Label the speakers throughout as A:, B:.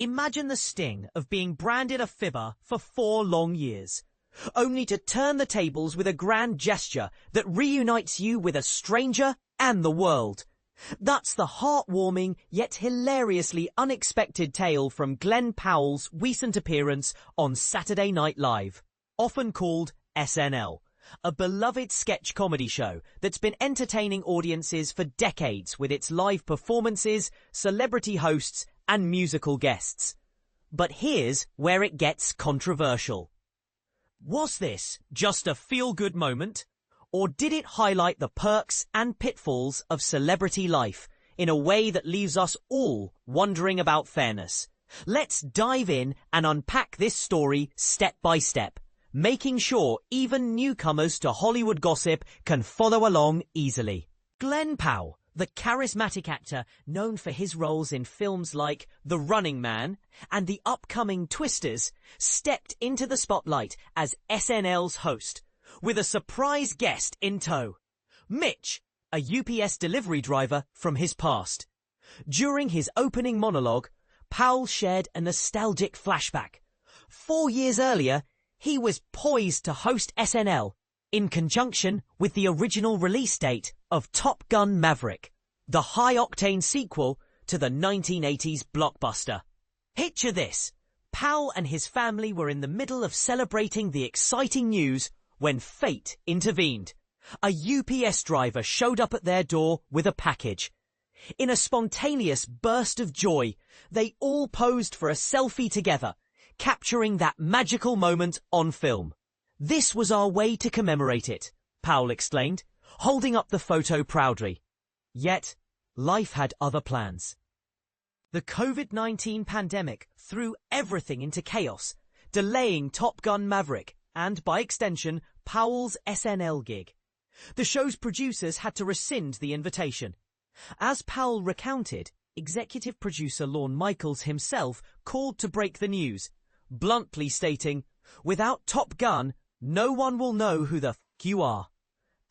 A: Imagine the sting of being branded a fibber for 4 long years, only to turn the tables with a grand gesture that reunites you with a stranger and the world. That's the heartwarming yet hilariously unexpected tale from Glen Powell's recent appearance on Saturday Night Live, often called SNL, a beloved sketch comedy show that's been entertaining audiences for decades with its live performances, celebrity hosts, and musical guests. But here's where it gets controversial. Was this just a feel-good moment? Or did it highlight the perks and pitfalls of celebrity life in a way that leaves us all wondering about fairness? Let's dive in and unpack this story step by step, making sure even newcomers to Hollywood gossip can follow along easily. Glen Powell, the charismatic actor known for his roles in films like The Running Man and the upcoming Twisters, stepped into the spotlight as SNL's host, with a surprise guest in tow, Mitch, a UPS delivery driver from his past. During his opening monologue, Powell shared a nostalgic flashback. 4 years earlier, he was poised to host SNL in conjunction with the original release date of Top Gun Maverick, the high-octane sequel to the 1980s blockbuster. Picture this: Powell and his family were in the middle of celebrating the exciting news when fate intervened. A UPS driver showed up at their door with a package. In a spontaneous burst of joy, they all posed for a selfie together, capturing that magical moment on film. "This was our way to commemorate it," Powell explained, holding up the photo proudly. Yet, life had other plans. The COVID-19 pandemic threw everything into chaos, delaying Top Gun Maverick and, by extension, Powell's SNL gig. The show's producers had to rescind the invitation. As Powell recounted, executive producer Lorne Michaels himself called to break the news, bluntly stating, "Without Top Gun, no one will know who the f*** you are."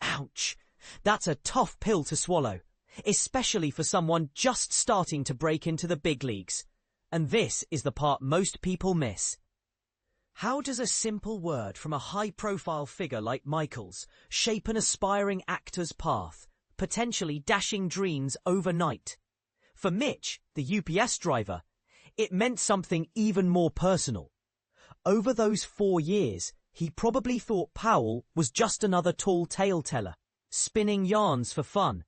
A: Ouch! That's a tough pill to swallow, especially for someone just starting to break into the big leagues. And this is the part most people miss. How does a simple word from a high-profile figure like Michaels shape an aspiring actor's path, potentially dashing dreams overnight? For Mitch, the UPS driver, it meant something even more personal. Over those 4 years, he probably thought Powell was just another tall tale teller, spinning yarns for fun.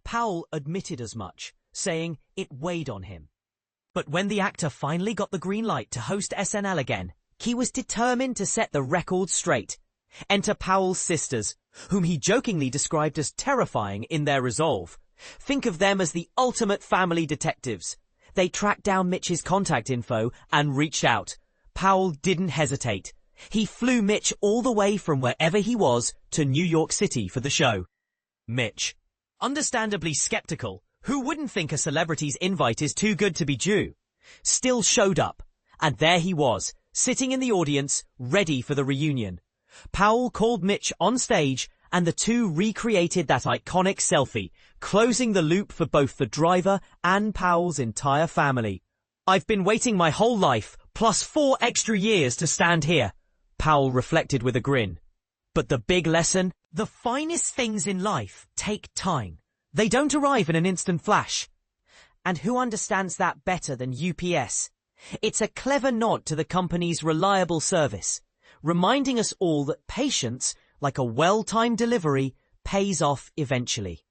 A: Powell admitted as much, saying it weighed on him. But when the actor finally got the green light to host SNL again, he was determined to set the record straight. Enter Powell's sisters, whom he jokingly described as terrifying in their resolve. Think of them as the ultimate family detectives. They tracked down Mitch's contact info and reached out. Powell didn't hesitate. He flew Mitch all the way from wherever he was to New York City for the show. Mitch, understandably skeptical, who wouldn't think a celebrity's invite is too good to be due, still showed up. And there he was, sitting in the audience, ready for the reunion. Powell called Mitch on stage, and the two recreated that iconic selfie, closing the loop for both the driver and Powell's entire family. "I've been waiting my whole life, plus 4 extra years to stand here," Powell reflected with a grin. But the big lesson? The finest things in life take time. They don't arrive in an instant flash. And who understands that better than UPS? It's a clever nod to the company's reliable service, reminding us all that patience, like a well-timed delivery, pays off eventually.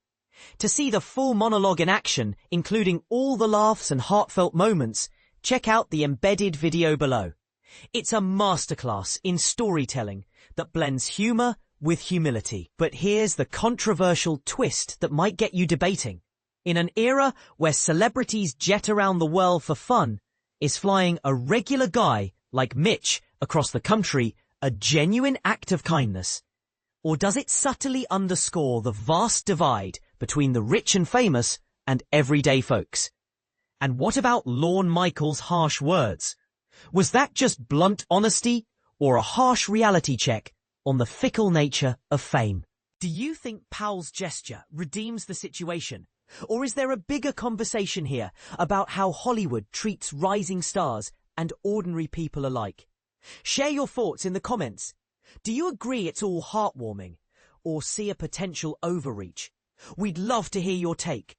A: To see the full monologue in action, including all the laughs and heartfelt moments, check out the embedded video below. It's a masterclass in storytelling that blends humor with humility. But here's the controversial twist that might get you debating. In an era where celebrities jet around the world for fun, is flying a regular guy like Mitch across the country a genuine act of kindness? Or does it subtly underscore the vast divide between the rich and famous and everyday folks? And what about Lorne Michaels' harsh words? Was that just blunt honesty or a harsh reality check on the fickle nature of fame? Do you think Powell's gesture redeems the situation, Or is there a bigger conversation here about how Hollywood treats rising stars and ordinary people alike? Share your thoughts in the comments. Do you agree it's all heartwarming, or see a potential overreach? We'd love to hear your take.